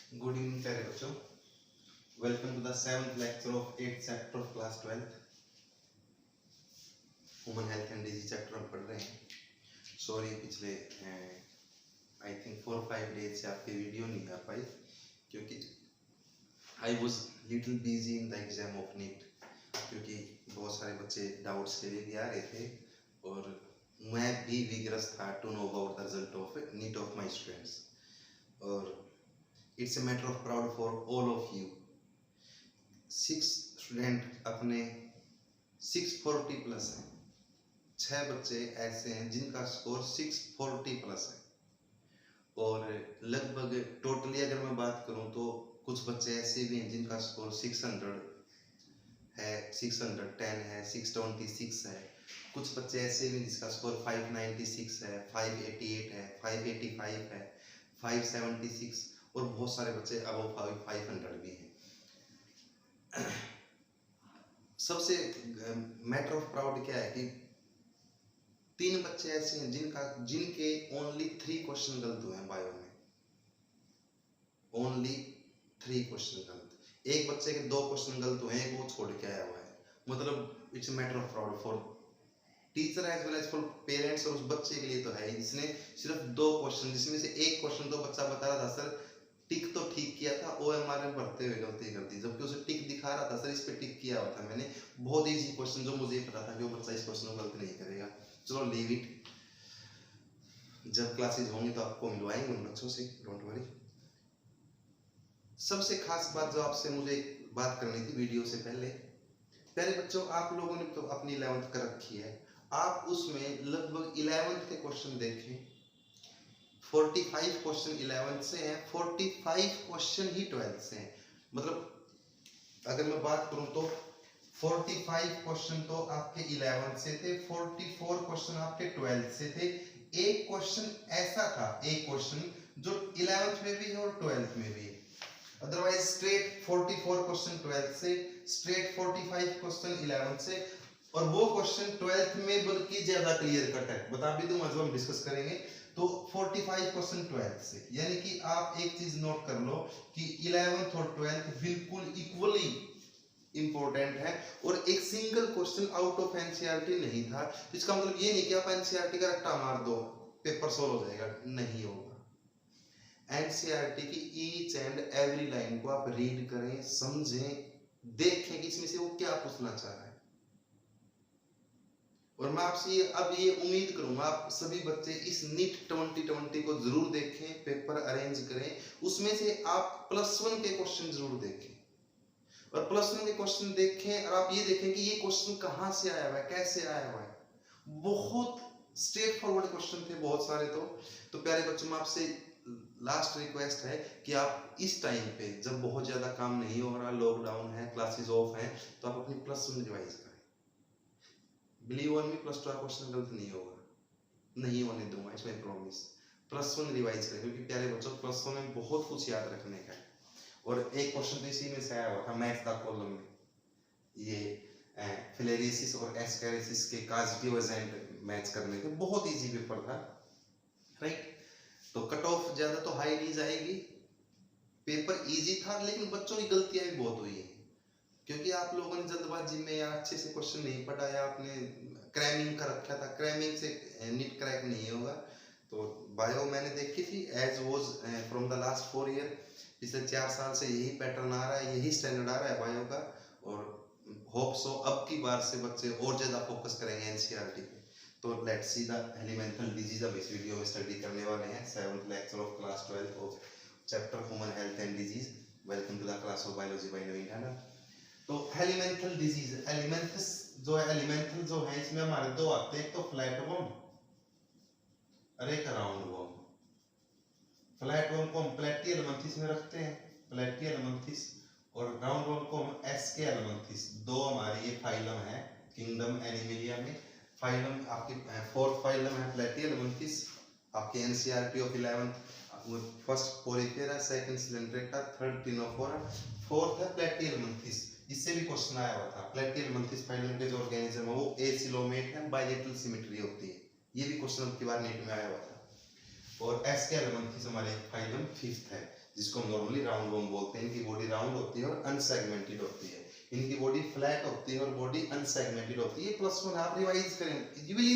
Good evening प्यारे बच्चों, welcome to the 7th lecture of 8th chapter of class 12th human health and disease chapter हम पढ़ रहे हैं। सॉरी पिछले आई थिंक 4-5 डेज से आपकी वीडियो नहीं आ पाई क्योंकि I was little busy in the exam of NEET, क्योंकि बहुत सारे बच्चे डाउट्स के लिए भी आ रहे थे और मैं भी विग्रस था to know about the result of NEET of my students. और it's a matter of proud for all of you. 6 student अपने 640 प्लस हैं। 6 बच्चे ऐसे हैं जिनका स्कोर 640 प्लस है और लगभग टोटली अगर मैं बात करूं तो कुछ बच्चे ऐसे भी हैं जिनका स्कोर 600 है, 610 है, 626 है। कुछ बच्चे ऐसे भी जिसका स्कोर 596 है, 588 है, 585 है, 576 और बहुत सारे बच्चे अबव 500 भी हैं। सबसे मैटर ऑफ प्राउड क्या है कि 3 बच्चे ऐसे हैं जिनके ओनली 3 क्वेश्चन गलत हुए हैं बायो में, ओनली 3 क्वेश्चन गलत। एक बच्चे के 2 क्वेश्चन गलत हुए हैं, वो छोड़ के आया हुआ है। मतलब it's matter of proud for teacher as well as for parents. और उस बच्चे के लिए तो है जिसने सिर्फ 2 क्वेश्चन, जिसमें से एक क्वेश्चन तो बच्चा बता रहा था सर टिक तो ठीक किया था, OMR में भरते हुए गलती कर दी, जबकि उसे टिक दिखा रहा था सर इस पे टिक किया हुआ था मैंने, बहुत इजी क्वेश्चन जो मुझे पता था कि वो बच्चा इस क्वेश्चन को गलत नहीं करेगा। चलो लीव इट, जब क्लासेस होंगी तो आपको मिलवाएंगे उन बच्चों से, डोंट वरी। सबसे खास बात जो आपसे मुझे बात करनी थी वीडियो से पहले, प्यारे बच्चों आप लोगों ने तो अपनी 11th कर रखी है, आप उसमें लगभग 11th के क्वेश्चन देखें। 45 क्वेश्चन 11th से हैं, 45 क्वेश्चन ही 12th से हैं। मतलब अगर मैं बात करूं तो 45 क्वेश्चन तो आपके 11th से थे, 44 क्वेश्चन आपके 12th से थे। एक क्वेश्चन ऐसा था, एक क्वेश्चन जो 11th में भी है और 12th में भी है। अदरवाइज स्ट्रेट 44 क्वेश्चन 12th से, स्ट्रेट 45 क्वेश्चन 11th से, और वो क्वेश्चन 12th में बल्कि ज्यादा क्लियर कट है। बता भी दूं जब हम डिस्कस करेंगे तो 45 क्वेश्चन 12th से, यानी कि आप एक चीज नोट कर लो कि 11th और 12th बिल्कुल इक्वली इंपॉर्टेंट है और एक single question out of NCERT नहीं था। इसका मतलब ये नहीं कि आप एनसीईआरटी का रट्टा मार दो पेपर सॉल्व हो जाएगा, नहीं होगा। एनसीईआरटी की ईच एंड एवरी लाइन को आप रीड करें, समझें, देखें कि इसमें से वो क्या पूछना चाह रहा है। और मैं आपसे अब ये उम्मीद करूंगा आप सभी बच्चे इस नीट 2020 को जरूर देखें, पेपर अरेंज करें, उसमें से आप +1 के क्वेश्चन जरूर देखें और +1 के क्वेश्चन देखें और आप ये देखें कि ये क्वेश्चन कहां से आया हुआ है, कैसे आया हुआ है। बहुत स्ट्रेट फॉरवर्ड क्वेश्चन थे बहुत सारे। तो प्यारे बच्चों में आपसे लास्ट रिक्वेस्ट है कि आप इस टाइम पे जब बहुत ज्यादा काम नहीं हो रहा, लॉकडाउन है, क्लासेस ऑफ हैं, तो आप अपनी +1 रिवाइज करें। बिलीव ऑन मी, +2 का क्वेश्चन गलत नहीं होगा, नहीं होने दूंगा, इसमें प्रॉमिस। +1 रिवाइज करें क्योंकि प्यारे बच्चों +1 में बहुत कुछ याद रखने का है। और एक क्वेश्चन तो इसी में से आया हुआ था मैथ्स का कॉलम में, ये फिलेरियासिस और एस्केरियासिस के काजेटिव एजेंट मैच करने के, बहुत इजी पेपर था, राइट। तो कट ऑफ ज्यादा तो हाई नहीं जाएगी, पेपर इजी था लेकिन बच्चों की गलतियां भी बहुत हुई है क्योंकि आप लोगों ने जल्दबाजी में या अच्छे से क्वेश्चन नहीं पढ़ा या आपने क्रैमिंग कर रखा था। क्रैमिंग से नीट क्रैक नहीं होगा। तो बायो मैंने देखी थी as was from the last 4 year, पिछले 4 साल से यही पैटर्न आ रहा है, यही स्टैंडर्ड आ रहा है बायो का। और होप सो अब की बार से बच्चे और ज्यादा फोकस करेंगे एनसीईआरटी पे। तो let's see the elemental disease. अब इस वीडियो में स्टडी करने वाले हैं 7th lecture of class 12 of chapter human health and disease. Welcome to the class of biology by Naveen Thana. तो एलिमेंटल डिजीज, एलिमेंट्स जो है, एलिमेंटल जो है इसमें हमारे 2 आते हैं, एक तो फ्लैट वर्म और एक राउंड वर्म। फ्लैट वर्म को हम प्लेटियलमंथिस में रखते हैं, प्लेटियलमंथिस, और राउंड वर्म को हम एस्केलमंथिस। 2 हमारी ये फाइलम है किंगडम एनिमेलिया में। फाइलम आपकी 4th फाइलम है प्लेटियलमंथिस, आपके NCERT of 11th। First Porifera, second Coelenterata, third Ctenophora, 4th है प्लेटियलमंथिस। इससे भी क्वेश्चन आया हुआ था। प्लेटियलमंथिस फाइलम के जो ऑर्गेनिज्म है वो एसिलोमेट है, बायलेटरल सिमेट्री होती है, ये भी क्वेश्चन अब की बार नीट में आया हुआ था। और एस्केलमंथिस हमारे फाइलम 5th है जिसको हम नॉर्मली राउंड वॉर्म बोलते हैं। इनकी बॉडी राउंड होती है और अनसेगमेंटेड होती है, इनकी बॉडी फ्लैट होती है और बॉडी अनसेगमेंटेड होती है। +1 आप रिवाइज करें, यू विल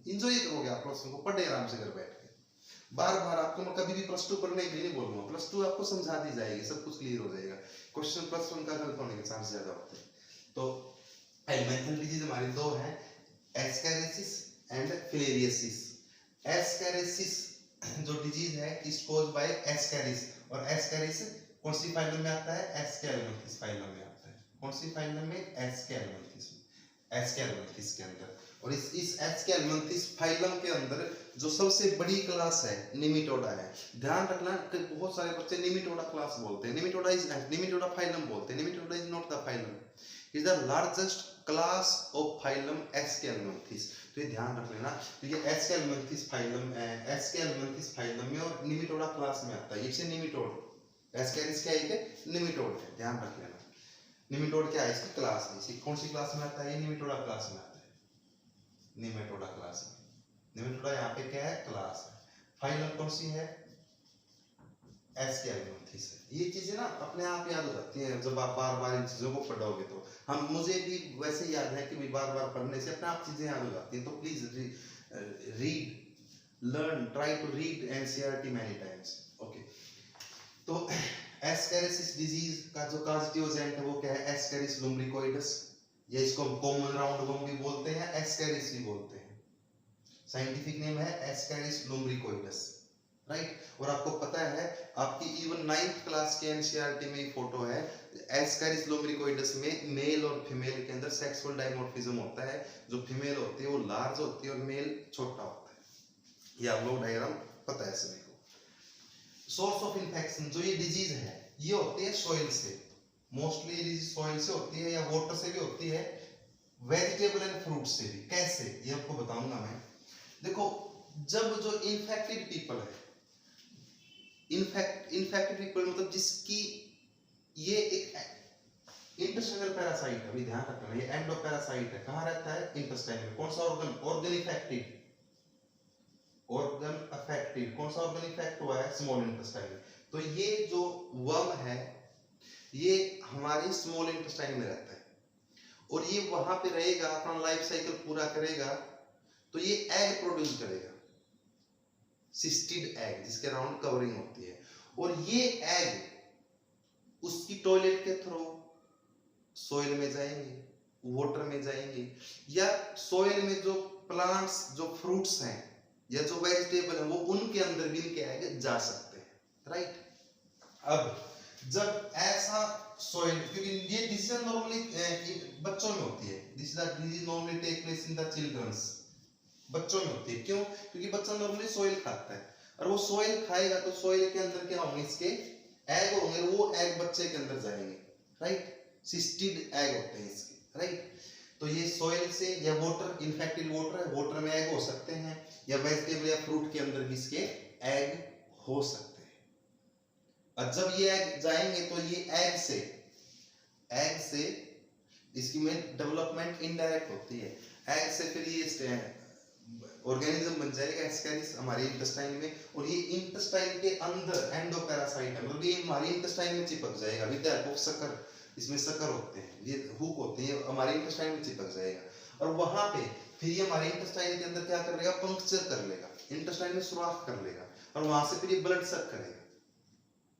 एंजॉय करोगे आप +1 को, पढ़े आराम से घर बैठ के। बार बार आपको मैं कभी भी +2 पढ़ने के लिए नहीं बोलूंगा, +2 आपको समझा दी जाएगी, सब कुछ क्लियर हो जाएगा। क्वेश्चन +1 का गलत होने के चांस ज्यादा होते हैं। तो एलिमेंटल डिजीज हमारी दो हैं, एस्कैरिसिस एंड फिलेरियोसिस। एस्कैरिसिस जो डिजीज है इज कॉज्ड बाय एस्कैरिस, और एस्कैरिस कौन सी फाइलम में आता है? एस्केलोमेंथिस फाइलम में आता है। कौन सी फाइलम में? एस्केलोमेंथिस, एस्केलोमेंथिस के अंदर। और इस एस्केलोमेंथिस फाइलम के अंदर जो सबसे बड़ी क्लास है निमेटोडा है। ध्यान रखना कि बहुत सारे बच्चे निमेटोडा क्लास बोलते हैं, निमेटोडा फाइलम बोलते हैं। Nematoda is not the phylum, is the largest class of phylum aschelminthes. तो ये ध्यान रख लेना, तो ये एस्केलोमेंथिस फाइलम में और निमेटोडा क्लास में आता है। इससे निमेटोड, एस्केरिस क्या है? निमेटोड है, ध्यान रख लेना। निमेटोड क्या है? इसकी क्लास है। इसकी कौन सी क्लास में आता है? ये निमेटोडा क्लास में आता है, निमेटोडा क्लास में। निमेटोडा यहाँ पे क्या है? क्लास है। फाइलम कौन सी है? एस्केलोमेंथिस है। ये चीजें ना अपने आप याद हो जाती हैं जब आप बार बार इन चीजों को पढ़ोगे। तो हम, मुझे भी वैसे याद है कि बार बार पढ़ने से अपने आप चीजें याद हो जाती हैं। तो please read, learn, try to read NCERT many times. Okay, तो एस्कैरिसिस डिजीज का जो कॉजेटिव एजेंट है वो क्या है? एस्कैरिस लुम्ब्रिकोइडस, या इसको हम कॉमन राउंड वर्म भी बोलते हैं, एस्कैरिस भी बोलते हैं। साइंटिफिक नेम है एस्कैरिस लुम्ब्रिकोइडस, राइट। और आपको पता है आपकी इवन 9th क्लास के एनसीईआरटी में फोटो है, एस्कैरिस लुम्ब्रिकोइडस में मेल और फीमेल के अंदर सेक्सुअल डायमॉर्फिज्म होता है। जो फीमेल होती है वो लार्ज होती है और मेल छोटा होता है। ये आप लोग डायग्राम पता है सभी को। सोर्स ऑफ इन्फेक्शन, जो ये डिजीज है ये होती है सॉइल से, मोस्टली ये डिजीज सॉइल से होती है या वाटर से भी होती है, वेजिटेबल एंड फ्रूट से भी। कैसे, ये आपको बताऊंगा मैं। देखो, जब जो इन्फेक्टेड पीपल है, इन्फेक्टेड पीपल मतलब जिसकी ये एक इंटेस्टाइनल पैरासाइट है, अभी ध्यान रखना, ये एंडोपैरासाइट है। कहाँ रहता है? इंटेस्टाइन में। कौन सा organ? Organ affected, organ affected. कौन सा ऑर्गन इफेक्ट हुआ है? Small intestine. तो ये जो वर्म है ये हमारे स्मॉल इंटेस्टाइन में रहता है और ये वहां पे रहेगा, अपना लाइफ साइकिल पूरा करेगा। तो ये एग प्रोड्यूस करेगा, सिस्टिड एग, जिसके अराउंड कवरिंग होती है। और ये एग उसकी टॉयलेट के थ्रू सॉइल में जाएंगे, वाटर में जाएंगे, या सॉइल में जो प्लांट्स, जो फ्रूट्स हैं या जो वेजिटेबल है वो उनके अंदर भी इनके एग जा सकते हैं, राइट। अब जब ऐसा सॉइल, क्योंकि ये डिसीजन नॉर्मली बच्चों में होती है, this disease normally take place in the childrens, बच्चों में होती है। क्यों? क्योंकि बच्चा नॉर्मली सॉइल खाता है और वो सॉइल खाएगा तो सॉइल के अंदर क्या होंगे? इसके एग होंगे, वो एग बच्चे के अंदर जाएंगे, राइट। सिस्टिड एग होते हैं इसके, राइट। तो ये सॉइल से या वाटर, इन्फेक्टेड वाटर है, वाटर में एग हो सकते हैं, या वेजिटेबल या फ्रूट के अंदर भी इसके एग हो सकते हैं। और जब ये एग जाएंगे तो ये एग से इसकी में डेवलपमेंट इनडायरेक्ट होती है। एग से फिर ये ऑर्गेनिज्म बन जाएगा एस्कैरिस हमारे इंटेस्टाइन में, और ये इंटेस्टाइन के अंदर एंडोपैरासाइट है, मतलब ये हमारे इंटेस्टाइन में चिपक जाएगा with the help of sucker. इसमें सकर होते हैं, ये हुक होते हैं, हमारे इंटेस्टाइन में चिपक जाएगा और वहां पे फिर ये हमारे इंटेस्टाइन के अंदर क्या कर लेगा? पंक्चर कर लेगा, इंटेस्टाइन में सुराख कर लेगा और वहां से फिर ये ब्लड सक करेगा।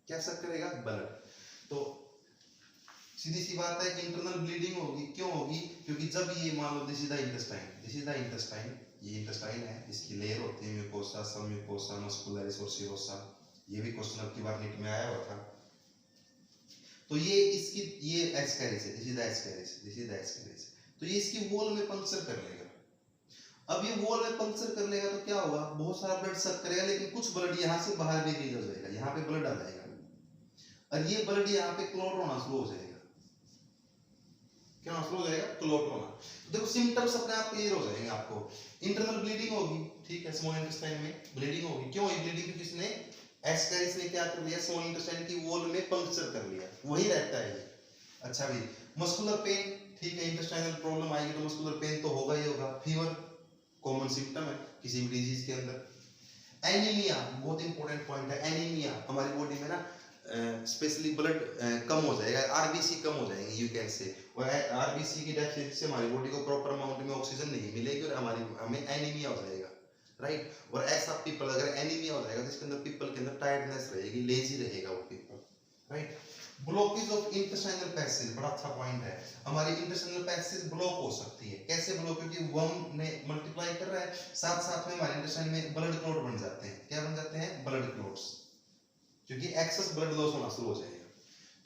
क्या सक करेगा? ब्लड। तो सीधी सी बात है कि इंटरनल ब्लीडिंग होगी। क्यों होगी? क्योंकि जब ये मान लो दिस इज द इंटेस्टाइन, ये इंटेस्टाइन है, इसकी लेयर होती है म्यूकोसा, सबम्यूकोसा, मस्कुलरिस और सीरोसा। ये भी क्वेश्चन अब की बार नीट में आया हुआ था। तो ये इसकी, ये एस्कैरिस है, दिस इज द एस्कैरिस। तो ये इसकी वॉल में पंक्चर कर लेगा। अब ये वॉल में पंक्चर कर लेगा तो क्या होगा? बहुत सारा ब्लड सक करेगा, लेकिन कुछ ब्लड यहाँ से बाहर भी रिलीज हो जाएगा, यहाँ पे ब्लड आ जाएगा और ये ब्लड यहाँ पे क्लॉट होना शुरू हो जाएगा। क्या शुरू हो जाएगा? क्लॉट होना। तो देखो सिम्टम्स अपने आप क्लियर हो जाएंगे आपको। इंटरनल ब्लीडिंग होगी, ठीक है, स्मॉल इंटेस्टाइन में ब्लीडिंग होगी। क्यों होगी ब्लीडिंग? क्योंकि इसने एस्कैरिस ने क्या कर लिया? स्मॉल इंटेस्टाइन की वॉल में पंक्चर कर लिया, वही रहता है ये। अच्छा भी, मस्कुलर पेन, ठीक है, इंटेस्टाइनल प्रॉब्लम आएगी तो मस्कुलर पेन तो होगा ही होगा। फीवर कॉमन सिम्टम है किसी भी डिजीज के अंदर। एनीमिया बहुत इंपॉर्टेंट पॉइंट है। एनीमिया हमारी बॉडी में ना स्पेशली ब्लड कम हो जाएगा, आरबीसी कम हो जाएंगे यू कैन से, और आरबीसी की डेफिशिएंसी से हमारी बॉडी को प्रॉपर अमाउंट में ऑक्सीजन नहीं मिलेगी और हमें एनीमिया हो जाएगा, राइट। और ऐसा पीपल अगर एनीमिया हो जाएगा जिसके अंदर पीपल के अंदर टायर्डनेस रहेगी, लेजी रहेगा वो people, right. Blockage of intestinal passage बड़ा अच्छा पॉइंट है। हमारी इंटेस्टाइनल पैसेज ब्लॉक हो सकती है, कैसे ब्लॉक? क्योंकि वर्म ने मल्टीप्लाई कर रहा है, साथ साथ में हमारे इंटेस्टाइन में ब्लड क्लॉट बन जाते हैं। क्या बन जाते हैं? ब्लड क्लॉट्स, क्योंकि एक्सेस ब्लड लॉस होना शुरू हो जाएगा।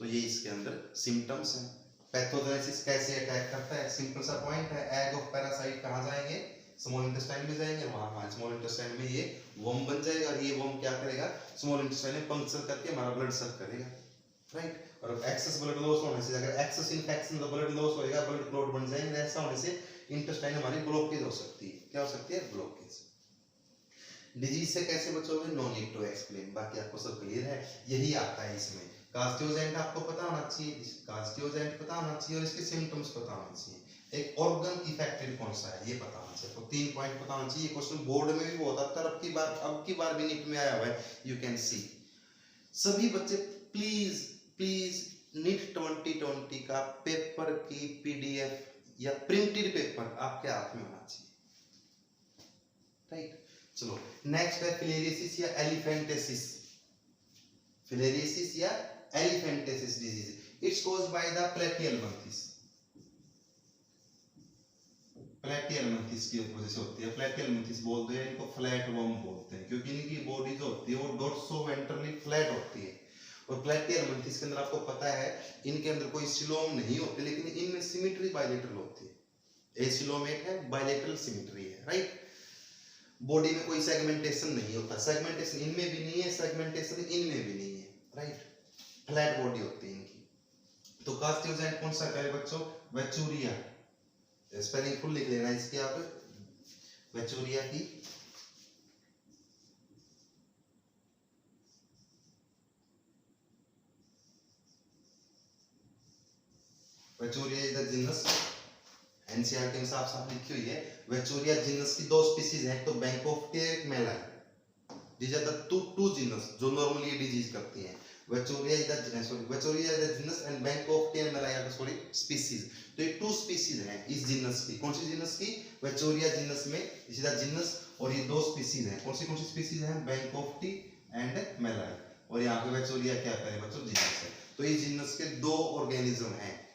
तो ये इसके अंदर सिम्टम्स हैं। पैथोजेनेसिस कैसे अटैक करता है? सिंपल सा पॉइंट है, एग ऑफ पैरासाइट कहां जाएंगे? स्मॉल इंटेस्टाइन में जाएंगे, वहां स्मॉल इंटेस्टाइन में ये वर्म बन जाएगा और ये वर्म क्या करेगा? स्मॉल इंटेस्टाइन में पंक्चर करके हमारा ब्लड सर्व करेगा, राइट। और एक्सेस ब्लड लॉस होने से, अगर एक्सेस इन्फेक्शन का ब्लड लॉस होएगा, ब्लड क्लॉट बन जाएंगे, ऐसा होने से इंटेस्टाइन हमारी ब्लॉकेज हो सकती है। क्या हो सकती है? ब्लॉकेज। डिजीज से कैसे बचोगे? नो नीड टू एक्सप्लेन, बाकी आपको सब क्लियर है। यही आता है इसमें। कास्टियोज एजेंट आपको पता होना चाहिए, कास्टियोज एजेंट पता होना चाहिए और इसके सिम्टम्स पता होना चाहिए। एक ऑर्गन इफेक्टेड कौन सा है ये पता होना चाहिए। तो 3 पॉइंट पता होना चाहिए। क्वेश्चन बोर्ड में भी बहुत आता है, अब की बार भी नीट में आया हुआ है, यू कैन सी। सभी बच्चे प्लीज नीट 2020 का पेपर की पीडीएफ या प्रिंटेड पेपर आपके हाथ में होना चाहिए, राइट। चलो नेक्स्ट है फिलेरियोसिस या एलिफेंटेसिस। फिलेरियोसिस या elephantiasis disease, it's caused by the platyhelminthes. Platyhelminthes की वजह से होती है। प्लेटियलमंथिस बोलते हैं इनको, फ्लैट वर्म बोलते हैं, क्योंकि इनकी बॉडी जो होती है वो डोर्सोवेंट्रली फ्लैट होती है। और प्लेटियलमंथिस के अंदर आपको पता है इनके अंदर कोई सिलोम नहीं होते, लेकिन इनमें सिमेट्री बायलेटरल होती है। एसिलोमेट है, बायलेटरल सिमेट्री है, राइट। बॉडी में कोई सेगमेंटेशन नहीं होता, सेगमेंटेशन इनमें भी नहीं है, सेगमेंटेशन इनमें भी नहीं है, राइट। फ्लैट बॉडी होती है इनकी। तो कास्टियोज एजेंट कौन सा है बच्चों? वेचूरिया। स्पेलिंग फुल लिख लेना इसकी आप, वेचूरिया की। वेचूरिया इज द जीनस, एनसीईआरटी में साफ लिखी हुई है। वेचूरिया जीनस की 2 स्पीशीज हैं, तो बैंकोफ्टी एक malayi. These are the two genus जो नॉर्मली ये डिजीज करती हैं। Wuchereria is the genus and bancrofti and malayi are the species. तो ये 2 स्पीशीज हैं इस जीनस की। कौन सी जीनस की? वेचूरिया जीनस में इज द जीनस, और ये 2 स्पीशीज हैं। कौन सी स्पीशीज हैं? बैंकोफ्टी एंड मेलाई। और यहाँ पे वेचूरिया क्या है बच्चों? जीनस है। तो इस जीनस के 2 ऑर्गेनिज्म हैं,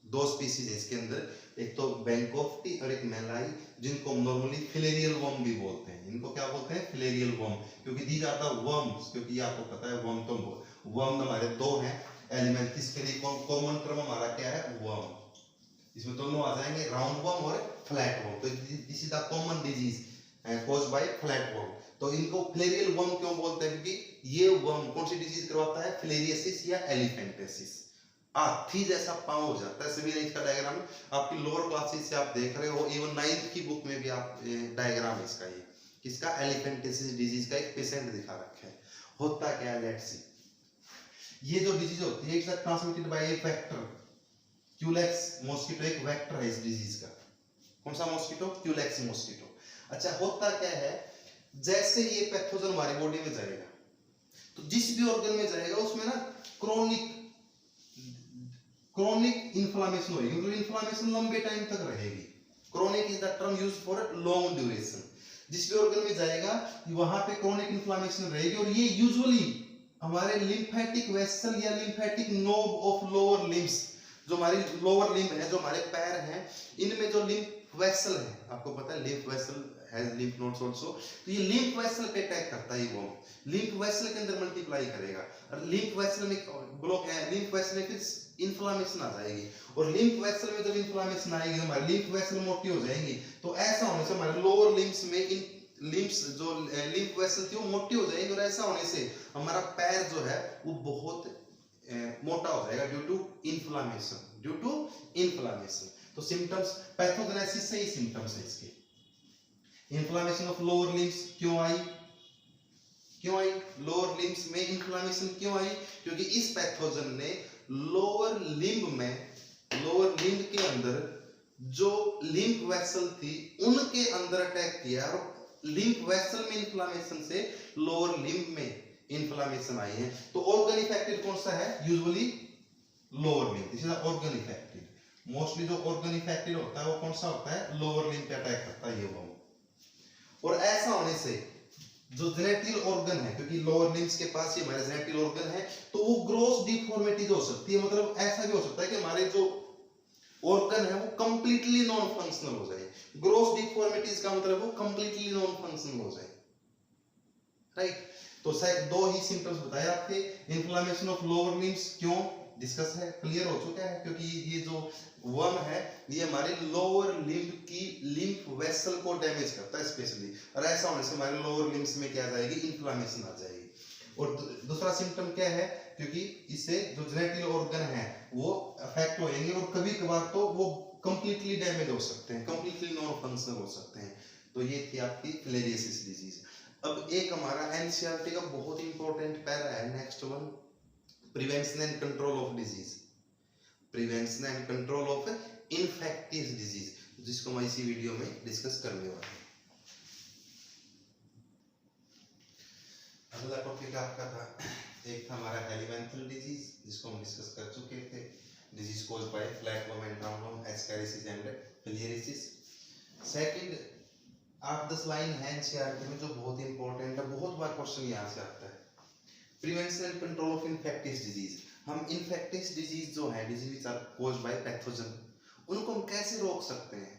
2 स्पीशीज है इसके अंदर, एक तो बैंकोफ्टी और एक मेलाई, जिनको नॉर्मली फिलेरियल वर्म भी बोलते हैं। इनको क्या बोलते हैं? फिलेरियल वर्म, क्योंकि दीज आर द वर्म्स। क्योंकि आपको पता है वर्म तो वर्म हमारे 2 हैं एलिमेंट। इसके लिए कॉमन टर्म हमारा क्या है? वर्म। इसमें दोनों आ जाएंगे, राउंड वर्म और फ्लैट वर्म। तो this is the common disease caused bye flat worm. तो इनको फिलेरियल वर्म क्यों बोलते हैं? क्योंकि ये वर्म कौन सी डिजीज करवाता है? फिलेरियोसिस या एलिफेंटेसिस। हाथी जैसा पांव हो जाता है। सभी ने इसका डायग्राम आपकी लोअर क्लासेस से आप देख रहे हो, इवन 9th की बुक में भी आप डायग्राम इसका, ये किसका? एलिफेंटेसिस डिजीज का एक पेशेंट दिखा रखा है। होता क्या है? Let's see. ये जो डिजीज होती है it's transmitted by A vector. Culex mosquito एक वेक्टर है इस डिजीज का। कौन सा मॉस्किटो? Culex mosquito. अच्छा, होता क्या है, जैसे ये पैथोजन हमारी बॉडी में जाएगा तो जिस भी ऑर्गन में जाएगा उसमें ना क्रोनिक इन्फ्लामेशन होगी, मतलब इन्फ्लामेशन लंबे टाइम तक रहेगी। Chronic is the term used for long duration. जिस भी ऑर्गन में जाएगा वहां पे क्रोनिक इन्फ्लामेशन रहेगी, और ये यूजुअली हमारे लिम्फेटिक वेसल या lymphatic node of lower limbs, जो हमारी लोअर लिम्ब है, जो हमारे पैर हैं, इनमें जो लिम्फ वेसल है, आपको पता है lymph vessel has lymph nodes also, तो ये लिम्फ वेसल पे अटैक करता है। वो लिम्फ वेसल के अंदर मल्टीप्लाई करेगा, और लिम्फ वेसल में ब्लॉक है, लिम्फ वेसल में फिर इन्फ्लामेशन आ जाएगी, और लिम्फ वेसल में जब इन्फ्लामेशन आएगी हमारी लिम्फ वेसल मोटी हो जाएंगी। तो ऐसा होने से हमारे लोअर लिम्स में लिम्स जो लिम्फ वेसल थी वो मोटी हो जाएगी, और ऐसा होने से हमारा पैर जो है वो बहुत मोटा हो जाएगा ड्यू टू इन्फ्लामेशन। तो सिम्टम्स पैथोजेनेसिस से ही सिम्टम्स है इसके। इन्फ्लामेशन ऑफ लोअर लिम्स क्यों आई? लोअर लिम्स में इन्फ्लामेशन क्यों आई? क्योंकि इस पैथोजन ने लोअर लिम्ब के अंदर जो लिम्फ वेसल थी उनके अंदर अटैक किया, और लिम्फ वेसल में इन्फ्लामेशन से लोअर लिम्फ में इन्फ्लामेशन आई है। तो ऑर्गन इफेक्टेड कौन सा है? Usually lower lymph. This is organ affected. Mostly जो ऑर्गन इफेक्टेड होता है वो कौन सा होता है? लोअर लिम्फ पे अटैक करता है ये वो। और ऐसा होने से जो जेनेटिक ऑर्गन है, क्योंकि लोअर लिम्स के पास ये हमारा जेनेटिक ऑर्गन है, तो वो ग्रोस डिफॉर्मिटीज हो सकती है। मतलब ऐसा भी हो सकता है कि हमारे जो ऑर्गन है वो कंप्लीटली नॉन फंक्शनल हो जाए। ग्रोस डिफॉर्मिटीज का मतलब वो कंप्लीटली नॉन फंक्शनल हो जाए, राइट। तो शायद दो ही सिम्टम्स बताए आपके। इन्फ्लेमेशन ऑफ लोअर लिम्स क्यों डिस्कस है, क्लियर हो चुका है, क्योंकि ये जो वर्म है ये हमारे लोअर लिम्फ की लिम्फ वेसल को डैमेज करता है स्पेशली। और ऐसा होने से हमारे लोअर लिम्स में क्या आ जाएगी? इन्फ्लेमेशन आ जाएगी। और दूसरा सिम्टम क्या है? क्योंकि इससे जो जेनेटिक ऑर्गन है वो अफेक्ट होएंगे और कभी कभार तो वो कंप्लीटली डैमेज हो सकते हैं, कंप्लीटली नॉन फंक्शनल हो सकते हैं। तो ये थी आपकी फिलेरियोसिस डिजीज। अब एक हमारा एनसीईआरटी का बहुत इंपॉर्टेंट पैरा है, next one, prevention and control of disease. Prevention and control of infectious disease, जिसको मैं इसी वीडियो में डिस्कस करने वाला हूं। अगला टॉपिक आपका था, एक था हमारा एलिमेंटल डिजीज, जिसको हम डिस्कस कर चुके थे। Disease caused by flatworm and roundworm, ascariasis and filariasis. Second 8-10 line है एनसीईआरटी में जो बहुत इंपॉर्टेंट है, बहुत बार क्वेश्चन यहां से आता है। Prevention and control of infectious disease. हम इन्फेक्टियस डिजीज जो है, disease which are caused by pathogen, उनको हम कैसे रोक सकते हैं,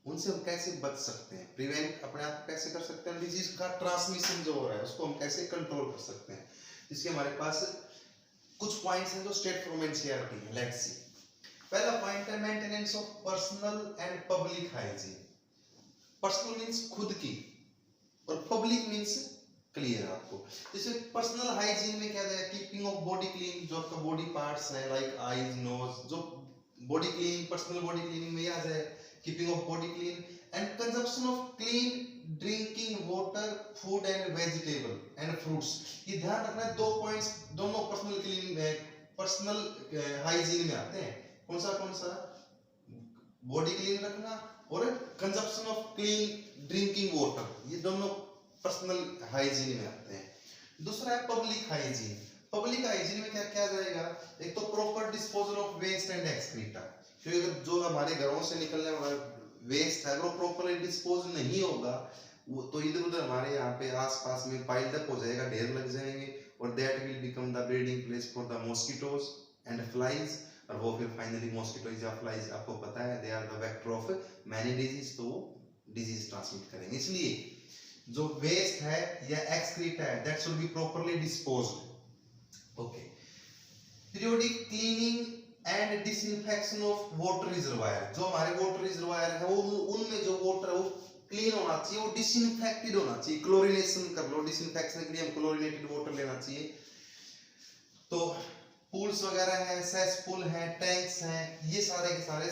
उनसे हम कैसे बच सकते हैं, प्रिवेंट अपने आप कैसे कर सकते हैं, डिजीज का ट्रांसमिशन जो हो रहा है उसको हम कैसे कंट्रोल कर सकते हैं। इसके हमारे पास कुछ पॉइंट्स हैं जो स्टेट फ्रॉम एनसीईआरटी है। Let's see. पहला पॉइंट है maintenance of personal and public hygiene. Personal means खुद की और पब्लिक मींस क्लियर आपको। जैसे पर्सनल हाइजीन में क्या है? कीपिंग ऑफ बॉडी क्लीन, जो आपका बॉडी पार्ट्स है लाइक आईज, नोज, जो body clean, personal body cleaning में आ जाए, keeping of body clean and consumption of clean drinking water, food and vegetable and fruits. ये ध्यान रखना है, दो पॉइंट्स दोनों पर्सनल क्लीनिंग में, पर्सनल हाइजीन में आते हैं। कौन सा? बॉडी क्लीन रखना और consumption of clean drinking water, ये दोनों पर्सनल हाइजीन में आते हैं। दूसरा है पब्लिक हाइजीन। पब्लिक हाइजीन में क्या क्या जाएगा? एक तो proper disposal of waste and excreta, क्योंकि अगर जो हमारे घरों से निकलने वाला वेस्ट है वो प्रॉपरली डिस्पोज नहीं होगा, वो तो इधर उधर हमारे यहाँ पे आसपास में पाइल्ड अप हो जाएगा, ढेर लग जाएंगे, और that will become the breeding place for the mosquitoes and flies. और वो फिर फाइनली मॉस्किटोज या फ्लाइज, आपको पता है they are the vector of many disease, तो वो डिजीज ट्रांसमिट करेंगे। इसलिए जो वेस्ट है या एक्सक्रीटा है that should be properly disposed. Okay. Periodic cleaning and disinfection of water reservoir. जो हमारे वाटर रिजर्वायर है वो उनमें जो वाटर है वो क्लीन होना चाहिए, वो डिसइंफेक्टेड होना चाहिए। क्लोरिनेशन कर लो, डिसइंफेक्शन के लिए हम क्लोरिनेटेड वाटर लेना चाहिए। तो पूल्स वगैरह है, सेसपूल है, टैंक्स हैं, ये सारे के सारे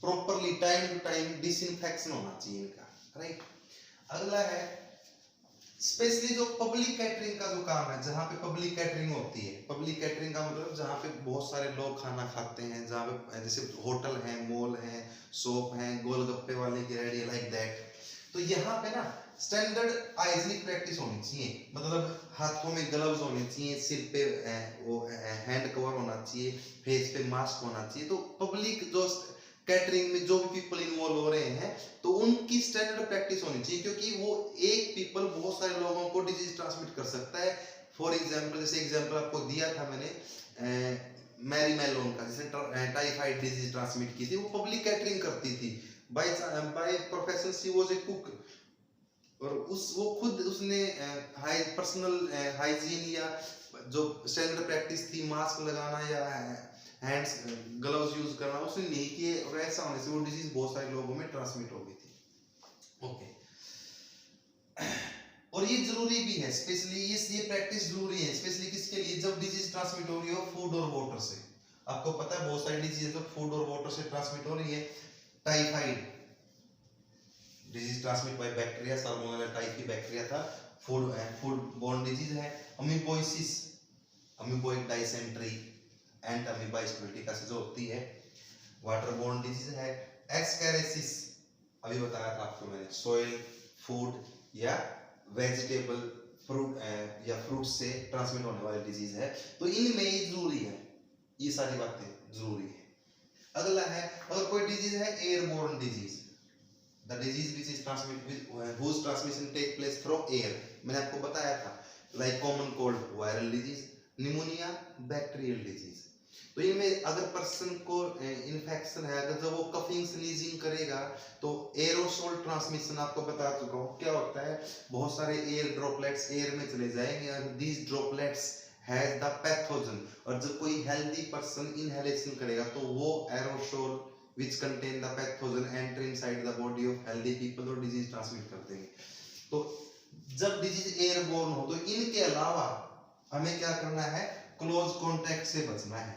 properly time to time disinfection होना चाहिए इनका, राइट। अगला है स्पेशली जो पब्लिक कैटरिंग का जो काम है, जहाँ पे पब्लिक कैटरिंग होती है। पब्लिक कैटरिंग का मतलब जहाँ पे बहुत सारे लोग खाना खाते हैं, जहाँ पे जैसे होटल है, मॉल है, शॉप है, गोलगप्पे वाले की रेडी लाइक दैट। तो यहाँ पे ना स्टैंडर्ड हाइजीनिक प्रैक्टिस होनी चाहिए, मतलब हाथों में ग्लव्स होने चाहिए, सिर पे वो हैंड कवर होना चाहिए, फेस पे मास्क होना चाहिए। तो पब्लिक जो कैटरिंग में जो भी पीपल इन्वॉल्व हो रहे हैं तो उनकी स्टैंडर्ड प्रैक्टिस होनी चाहिए, क्योंकि वो एक पीपल बहुत सारे लोगों को डिजीज ट्रांसमिट कर सकता है। फॉर एग्जांपल, जैसे एग्जांपल आपको दिया था मैंने मैरी मेलोन का, जिसने टाइफाइड डिजीज ट्रांसमिट की थी, वो पब्लिक कैटरिंग करती थी। By profession she was a cook, और वो खुद उसने पर्सनल हाइजीन या जो स्टैंडर्ड प्रैक्टिस थी, मास्क लगाना या हैंड्स ग्लव्स यूज करना, उसने नहीं किए, और ऐसा होने से वो डिजीज बहुत सारे लोगों में ट्रांसमिट हो गई थी। ओके। और ये जरूरी भी है, स्पेशली ये प्रैक्टिस जरूरी है, स्पेशली किसके लिए? जब डिजीज ट्रांसमिट हो रही हो फूड और वाटर से। आपको पता है बहुत सारी डिजीज तो फूड और वाटर से ट्रांसमिट हो रही है। Typhoid disease transmit by bacteria, salmonella typhi bacteria था, फूड बोर्न डिजीज है। अमीबोइसिस, अमीबोइक डाइसेंट्री एंड अमीबा स्पिलिटिका से जो होती है, वाटर बोर्न डिजीज है। एस्केरियासिस अभी बताया था आपको मैंने, सॉइल, फूड या वेजिटेबल फ्रूट या फ्रूट से ट्रांसमिट होने वाली डिजीज है, तो इनमें ये जरूरी है, ये सारी बातें जरूरी है। अगला है, अगर कोई डिजीज है airborne disease, the disease which is transmitted whose transmission take place through air, मैंने आपको बताया था, like common cold viral disease, pneumonia bacterial disease. तो इनमें अगर पर्सन को इन्फेक्शन है, अगर जब वो कफिंग स्नीजिंग करेगा तो एरोसोल ट्रांसमिशन आपको बता चुका हूँ क्या होता है, बहुत सारे एयर ड्रॉपलेट्स एयर में चले जाएंगे और these droplets has the pathogen, और जब कोई हेल्दी पर्सन इनहेलेशन करेगा तो वो aerosol which contain the pathogen enter inside the body of healthy people और डिजीज ट्रांसमिट कर देंगे। तो जब डिजीज एयरबोर्न हो तो इनके अलावा हमें क्या करना है, क्लोज कांटेक्ट से बचना है।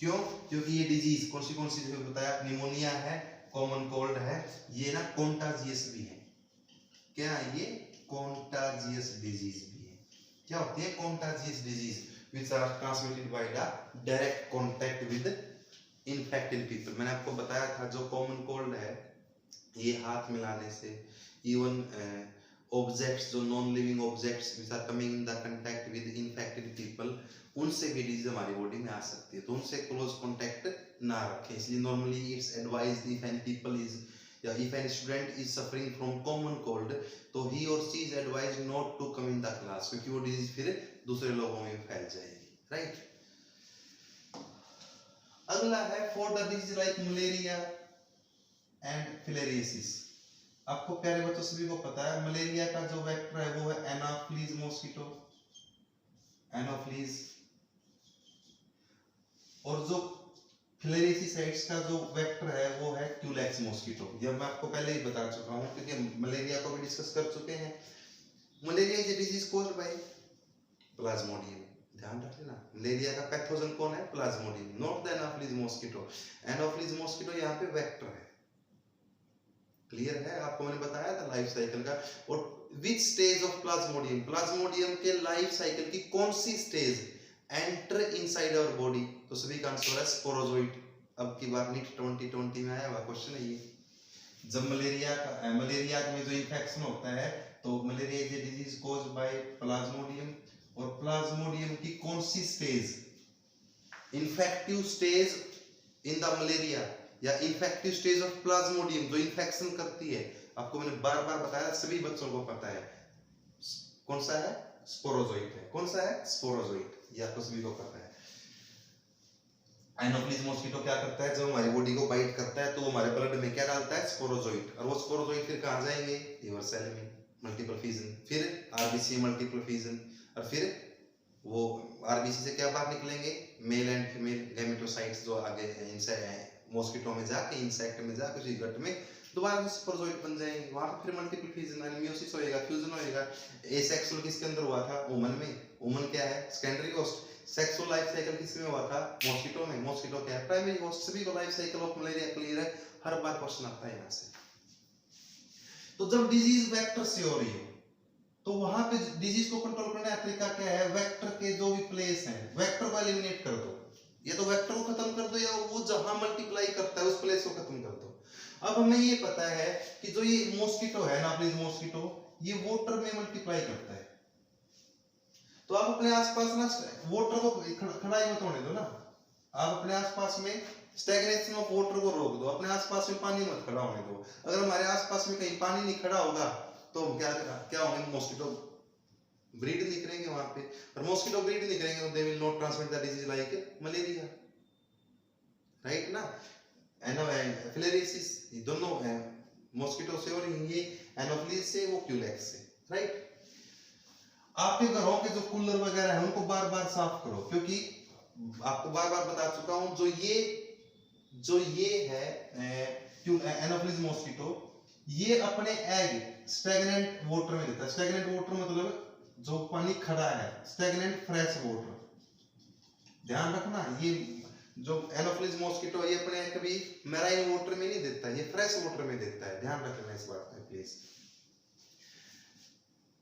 क्यों? क्योंकि ये डिजीज कौन सी जो बताया, निमोनिया है, कॉमन कोल्ड है, ये ना कॉन्टाजियस भी है। क्या ये कॉन्टाजियस डिजीज भी है। क्या होती है contagious disease, which are transmitted by the direct contact with infected people। मैंने आपको बताया था जो कॉमन कोल्ड है ये हाथ मिलाने से, इवन ऑब्जेक्ट्स जो non living objects which are coming in the contact with infected people, उनसे भी डिजीज हमारी बॉडी में आ सकती है, तो उनसे क्लोज कांटेक्ट ना रखें। इसलिए normally it's advised if any people is या if any student is suffering from common cold, तो he or she is advised not to come in the class, क्योंकि वो डिजीज फिर दूसरे लोगों में फैल जाएगी, राइट। अगला है for the disease like malaria and filariasis. आपको प्यारे बच्चों सभी को पता है मलेरिया का जो वेक्टर है वो है एनाफिलीज मॉस्किटो, एनाफिलीज, और जो फिलेरियोसिस का जो वेक्टर है वो है क्यूलेक्स मॉस्किटो। ये मैं आपको पहले ही बता चुका हूं क्योंकि मलेरिया को भी डिस्कस कर चुके हैं। Malaria is a disease caused by Plasmodium, ध्यान रखना मलेरिया का पैथोजन कौन है, Plasmodium, not the Anopheles mosquito. Anopheles mosquito यहाँ पे वेक्टर है, क्लियर है, आपको मैंने बताया था लाइफ साइकिल का। और which stage of plasmodium, plasmodium के लाइफ साइकिल की कौन सी stage enter inside our body, तो सभी का आंसर है स्पोरोजोइट। अब की बार नीट 2020 में आया हुआ क्वेश्चन है ये। जब मलेरिया में जो इन्फेक्शन होता है तो malaria is a disease caused by plasmodium, और प्लाज्मोडियम की कौन सी stage, infective stage in the malaria या इन्फेक्टिव स्टेज ऑफ प्लाज्मोडियम जो इन्फेक्शन करती है, आपको मैंने बार बार बताया, सभी बच्चों को पता है कौन सा है, स्पोरोजोइट है। कौन सा है, स्पोरोजोइट, ये आपको सभी को पता है। एनाफिलीज मॉस्किटो क्या करता है, जब हमारी बॉडी को बाइट करता है तो वो हमारे ब्लड में क्या डालता है, स्पोरोजोइट, और वो स्पोरोजोइट फिर कहां जाएंगे, लिवर सेल में मल्टीपल फिजन, फिर आरबीसी मल्टीपल फिजन, और फिर वो आरबीसी से क्या बाहर निकलेंगे, मेल एंड फीमेल गैमेटोसाइट्स जो आगे इनसे मॉस्किटो में जाके इंसेक्ट में जाके उसी गट में दोबारा स्पोरोजोइट बन जाएंगे, वहां पे फिर मल्टीपल फिजन यानी मियोसिस होएगा, फ्यूजन होएगा। एसेक्सुअल किसके अंदर हुआ था, वुमन में, वुमन क्या है, secondary host. Sexual life cycle किसमें हुआ था, मॉस्किटो में, मॉस्किटो क्या है, प्राइमरी होस्ट। सभी को life cycle of malaria clear है, हर बार क्वेश्चन आता है यहां से। तो जब डिजीज वेक्टर से हो रही हो तो वहां पे डिजीज को कंट्रोल करने का तरीका क्या है, वेक्टर के जो भी प्लेस हैं वेक्टर को एलिमिनेट कर दो, ये तो वेक्टर को खत्म कर दो या वो जहां मल्टीप्लाई करता है उस प्लेस को खत्म कर दो। अब हमें ये पता है कि जो ये मॉस्किटो है ना, प्लीज मॉस्किटो, ये वाटर में मल्टीप्लाई करता है, तो आप अपने आसपास ना वाटर को खड़ाई मत होने दो ना, आप अपने आसपास में स्टैग्नेशन ऑफ वाटर को रोक दो, अपने आसपास में पानी मत खड़ा होने दो। अगर हमारे आसपास में कहीं पानी नहीं खड़ा होगा तो क्या होंगे, मॉस्किटो ब्रीड नहीं करेंगे वहां पे, और मॉस्किटो ब्रीड नहीं करेंगे तो they will not transmit the disease like malaria, right ना। फिलेरियोसिस दोनों मॉस्किटो से और ये एनाफिलीज से, वो क्यूलेक्स से, राइट। आपके घरों के जो कूलर वगैरह है उनको बार बार साफ करो, क्योंकि आपको बार बार बता चुका हूं जो ये है एनाफिलीज मॉस्किटो, ये अपने एग स्टैग्नेंट वाटर में देता है। स्टैग्नेंट वाटर मतलब जो पानी खड़ा है, स्टैग्नेंट फ्रेश वाटर, ध्यान रखना। ये जो एनाफिलीज मॉस्किटो ये अपने कभी मैराइन वाटर में नहीं देता, ये फ्रेश वाटर में देता है, ध्यान रखना इस बात में प्लीज।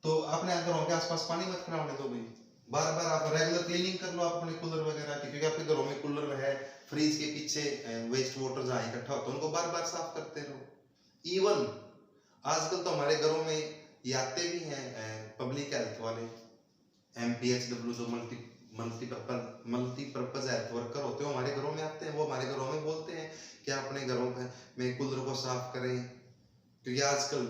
तो अपने घरों के आसपास पानी मत खड़ा होने दो भाई, बार बार आप रेगुलर क्लीनिंग कर लो आप अपने कूलर वगैरह की, क्योंकि आपके घरों में कूलर है, फ्रिज के पीछे वेस्ट वाटर जहां इकट्ठा होता है उनको बार बार साफ करते रहो। इवन आजकल तो हमारे घरों में ये आते भी हैं पब्लिक हेल्थ वाले, MPHW जो मल्टीपर्पज हेल्थ वर्कर होते हैं, हमारे घरों में आते हैं। वो हमारे घरों में बोलते हैं कि आप अपने घरों में कूलर को साफ करें, क्योंकि आजकल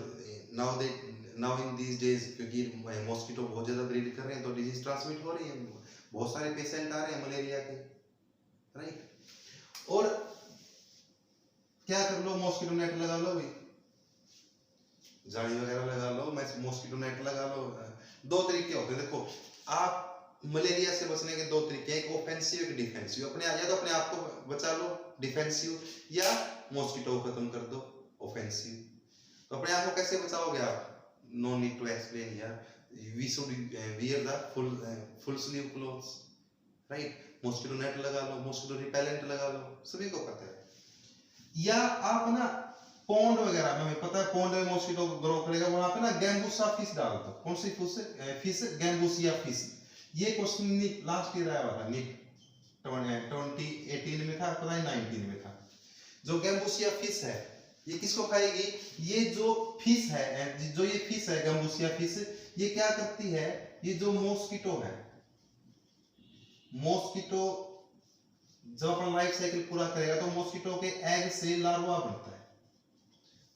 नाउ इन दीज डेज क्योंकि मॉस्किटो बहुत ज्यादा ब्रीड कर रहे हैं तो डिजीज ट्रांसमिट हो रही है, बहुत सारे पेशेंट आ रहे हैं मलेरिया के, राइट। और क्या कर लो, मॉस्किटो नेट लगा लो भाई, जाली वगैरह लगा लो, मॉस्किटो नेट लगा लो। दो तरीके होते हैं, देखो आप मलेरिया से बचने के दो तरीके, एक ऑफेंसिव एक डिफेंसिव। अपने या तो अपने आप को बचा लो डिफेंसिव, या मॉस्किटो को खत्म कर दो ऑफेंसिव। तो अपने आप को कैसे बचाओगे आप? नो नीड टू एक्सप्लेन यार, we should wear the full sleeve clothes, right. Mosquito net लगा लो, मॉस्किटो रिपेलेंट लगा लो, सभी को पता है। या आप ना पॉन्ड वगैरह में, हमें पता है पॉन्ड में मॉस्किटो ग्रो करेगा, वहां पे ना गैम्बूसा फिश डाल दो। कौन सी फिश? Gambusia fish. ये क्वेश्चन लास्ट ईयर आया हुआ था, नीट 2018 में था, पता है 19 में था। जो गैम्बूसिया फिश है ये किसको खाएगी? ये जो फिश है, जो ये फिश है गैम्बूसिया फिश, ये क्या करती है, ये जो मॉस्किटो है, मॉस्किटो जब अपना लाइफ साइकिल पूरा करेगा तो मॉस्किटो के एग से लार्वा बनता है।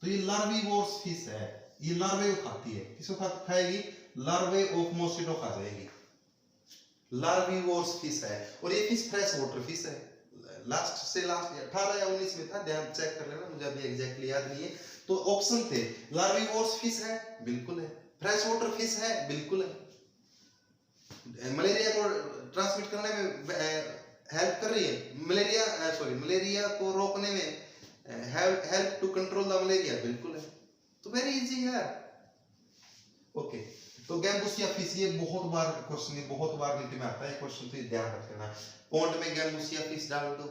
तो ये लार्वीवोरस फिश है, ये लार्वे को खाती है। किसको खाएगी? लार्वे ऑफ मॉस्किटो खा जाएगी। लार्वीवोरस फिश है, और ये फिश फ्रेश वाटर फिश है। लास्ट 18 या 19 में था, ध्यान चेक कर लेना, मुझे अभी एग्जैक्टली याद नहीं है। तो ऑप्शन थे, लार्वीवोरस फिश है, बिल्कुल है। फ्रेश वाटर फिश है, बिल्कुल है। मलेरिया को ट्रांसमिट करने में हेल्प कर रही है, मलेरिया को रोकने में help to control the malaria, बिल्कुल है। तो वेरी इजी है। ओके, तो गैम्बूसिया फिश, ये बहुत बार क्वेश्चन, बहुत बार नीट में आता है क्वेश्चन, तो ध्यान रख लेना। पॉन्ड में गैम्बूसिया फिश डाल दो।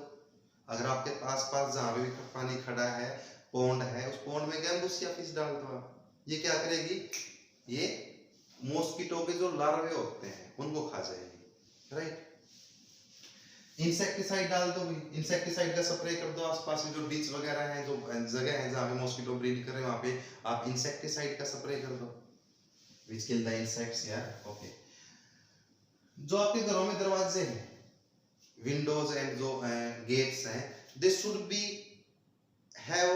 अगर आपके आसपास जहां भी पानी खड़ा है, पॉन्ड है, उस पॉन्ड में गैम्बूसिया फिश डाल दो आप। ये क्या करेगी? ये मॉस्किटो के जो लार्वे होते हैं उनको खा जाएगी, राइट। इंसेक्टिसाइड डाल दो भाई, इंसेक्टिसाइड का स्प्रे कर दो आसपास में जो डिच वगैरह है, जो जगह है जहां पे मॉस्किटो ब्रीड कर रहे हैं, वहां पे आप इंसेक्टिसाइड का स्प्रे कर दो, which kill the insects, yeah, okay। जो आपके घरों में दरवाजे हैं, विंडोज एंड जो गेट्स हैं, they should be have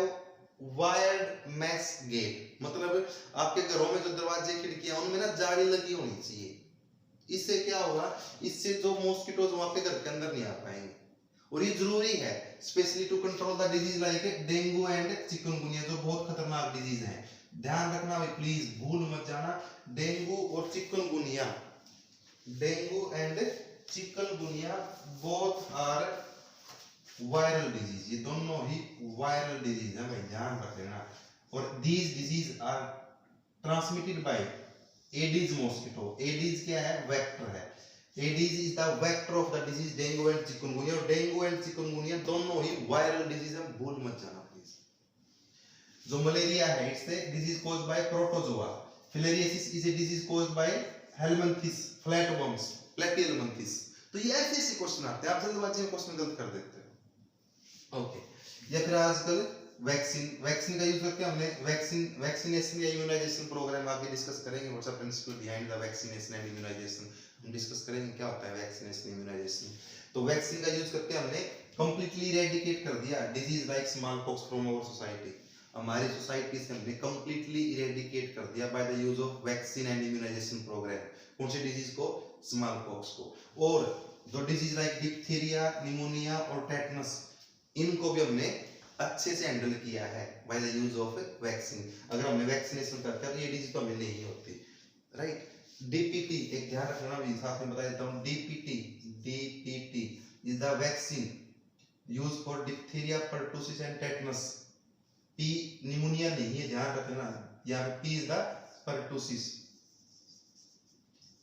wired mesh gate. मतलब आपके घरों में जो दरवाजे खिड़कियां, उनमें ना जाली लगी होनी चाहिए। इससे क्या होगा? इससे जो मॉस्किटोज आपके घर के अंदर नहीं आ पाएंगे। और ये जरूरी है specially to control the disease like dengue and chikungunya, जो बहुत खतरनाक डिजीज हैं। ध्यान रखना भाई, प्लीज भूल मत जाना। डेंगू और chikungunya, dengue and chikungunya both are viral disease, ये दोनों ही वायरल डिजीज है भाई, ध्यान रख लेना। और these disease are transmitted by Aedes mosquito. Aedes क्या है? वेक्टर है। Aedes is the vector of the disease dengue and chikungunya. और डेंगू एंड चिकनगुनिया दोनों ही वायरल डिजीज है, भूल मत जाना प्लीज। जो मलेरिया है, it's a disease caused by protozoa. Filariasis is a disease caused by helminthes flatworms, platyhelminthes. तो ये ऐसे ऐसे क्वेश्चन आते हैं, आप जल्दबाजी में क्वेश्चन गलत कर देते हो। ओके, या फिर आजकल वैक्सीन का यूज करके हमने वैक्सीनेशन या इम्यूनाइजेशन प्रोग्राम आगे डिस्कस करेंगे। What's the principle behind the vaccination and immunization, हम डिस्कस करेंगे क्या होता है वैक्सीनेशन इम्यूनाइजेशन। तो वैक्सीन का यूज करके हमने कंप्लीटली इरेडिकेट कर दिया disease like smallpox from our society. हमारी सोसाइटी से हमने कंप्लीटली इरेडिकेट कर दिया by the use of vaccine and immunization programme. कौन सी डिजीज को? स्मॉल पॉक्स को। और जो डिजीज लाइक डिप्थीरिया, निमोनिया और टेटनस, इनको भी हमने अच्छे से हैंडल किया है bye the use of vaccine. अगर हमने वैक्सीनेशन करते तो ये डिजीज तो हमें नहीं होती, राइट। डीपीटी, एक ध्यान रखना भी, साथ में बता देता हूं, DPT is the vaccine used for diphtheria, pertussis and tetanus. P pneumonia नहीं है, ध्यान रखना। यहाँ पे पी इज द पर्टुसिस,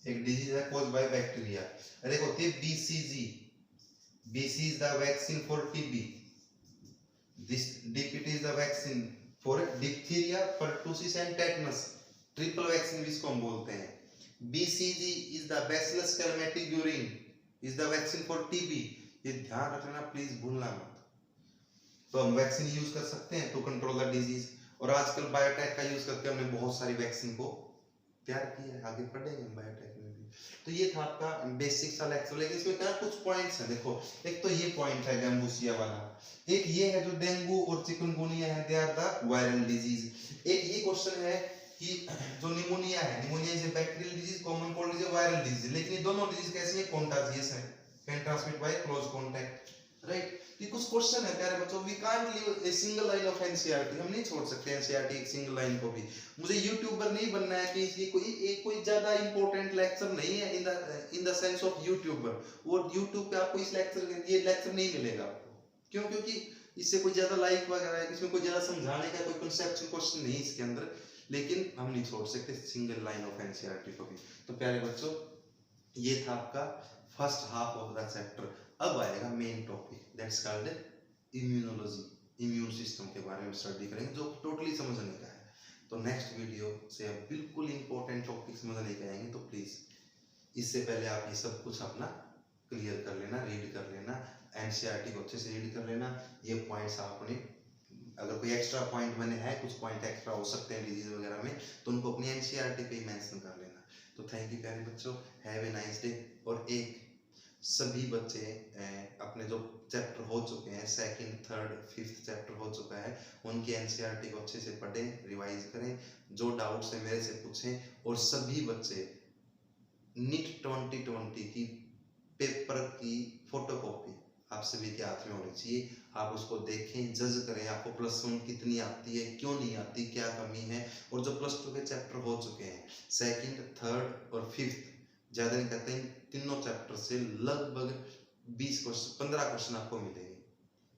एक डिजीज है कॉज्ड बाय बैक्टीरिया। अरे होती है BCG, BC is the vaccine for TB. This DPT is the vaccine for diphtheria, pertussis and tetanus. Triple vaccine जिसको हम बोलते हैं। BCG is the bacillus Calmette Guerin is the vaccine for TB. ये ध्यान रखना प्लीज, भूलना मत। तो हम वैक्सीन यूज कर सकते हैं टू कंट्रोल द डिजीज। और आजकल बायोटेक का यूज करके हमने बहुत सारी वैक्सीन को प्यार किया है, आगे पढ़ेंगे हम बायोटेक में भी। तो ये था आपका बेसिक सा लेक्चर, लेकिन इसमें क्या कुछ पॉइंट्स हैं। देखो एक तो ये पॉइंट है गैम्बूसिया वाला, एक ये है जो डेंगू और चिकनगुनिया है, they are the viral disease. एक ये क्वेश्चन है कि जो निमोनिया है, pneumonia is a bacterial disease, common cold is a viral disease, लेकिन ये दोनों डिजीज कैसी है, कॉन्टाजियस है, can transmit by close contact, right. ये कुछ क्वेश्चन है प्यारे बच्चों, we can't leave a single line of NCERT, हम नहीं छोड़ सकते एनसीईआरटी एक सिंगल लाइन को भी। मुझे यूट्यूबर नहीं बनना है कि ये कोई ज्यादा इंपॉर्टेंट लेक्चर नहीं है in the sense of YouTuber. वो यूट्यूब पे आपको इस ये लेक्चर नहीं मिलेगा आपको, क्यों? क्योंकि इससे कोई ज्यादा लाइक वगैरह है, इसमें कोई ज्यादा समझाने का कोई कंसेप्चुअल क्वेश्चन नहीं इसके अंदर, लेकिन हम नहीं छोड़ सकते सिंगल लाइन ऑफ एनसीईआरटी को भी। तो प्यारे बच्चों ये था आपका first half of the chapter. अब आएगा main topic, that's called immunology, immune system के बारे में स्टडी करेंगे जो टोटली समझने का है। तो नेक्स्ट वीडियो से अब बिल्कुल इंपॉर्टेंट टॉपिक समझने के आएंगे, तो प्लीज इससे पहले आप ये सब कुछ अपना क्लियर कर लेना, रीड कर लेना, एनसीईआरटी को अच्छे से रीड कर लेना। ये पॉइंट्स आपने, अगर कोई एक्स्ट्रा पॉइंट बने हैं, कुछ पॉइंट एक्स्ट्रा हो सकते हैं डिजीज वगैरह में, तो उनको अपनी एनसीईआरटी पे ही मेंशन कर लेना। तो थैंक यू प्यारे बच्चों, हैव ए नाइस डे। और एक सभी बच्चे अपने जो चैप्टर हो चुके हैं, सेकंड, थर्ड, फिफ्थ चैप्टर हो चुका है, उनकी एनसीईआरटी को अच्छे से पढ़ें, रिवाइज करें, जो डाउट्स है मेरे से पूछें। और सभी बच्चे नीट 2020 की पेपर की फोटोकॉपी आप सभी के हाथ में होनी चाहिए। आप उसको देखें, जज करें, आपको +1 कितनी आती है, क्यों नहीं आती, क्या कमी है। और जो +2 के चैप्टर हो चुके हैं, सेकंड, थर्ड और फिफ्थ, ज्यादा नहीं कहते हैं, तीनों चैप्टर से लगभग 20 क्वेश्चन, 15 क्वेश्चन आपको मिलेंगे।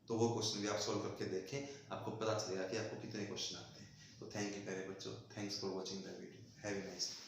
तो वो क्वेश्चन भी आप सोल्व करके देखें, आपको पता चलेगा कि आपको कितने क्वेश्चन आते हैं। तो थैंक यू प्यारे बच्चों, thanks for watching the video, have a nice day.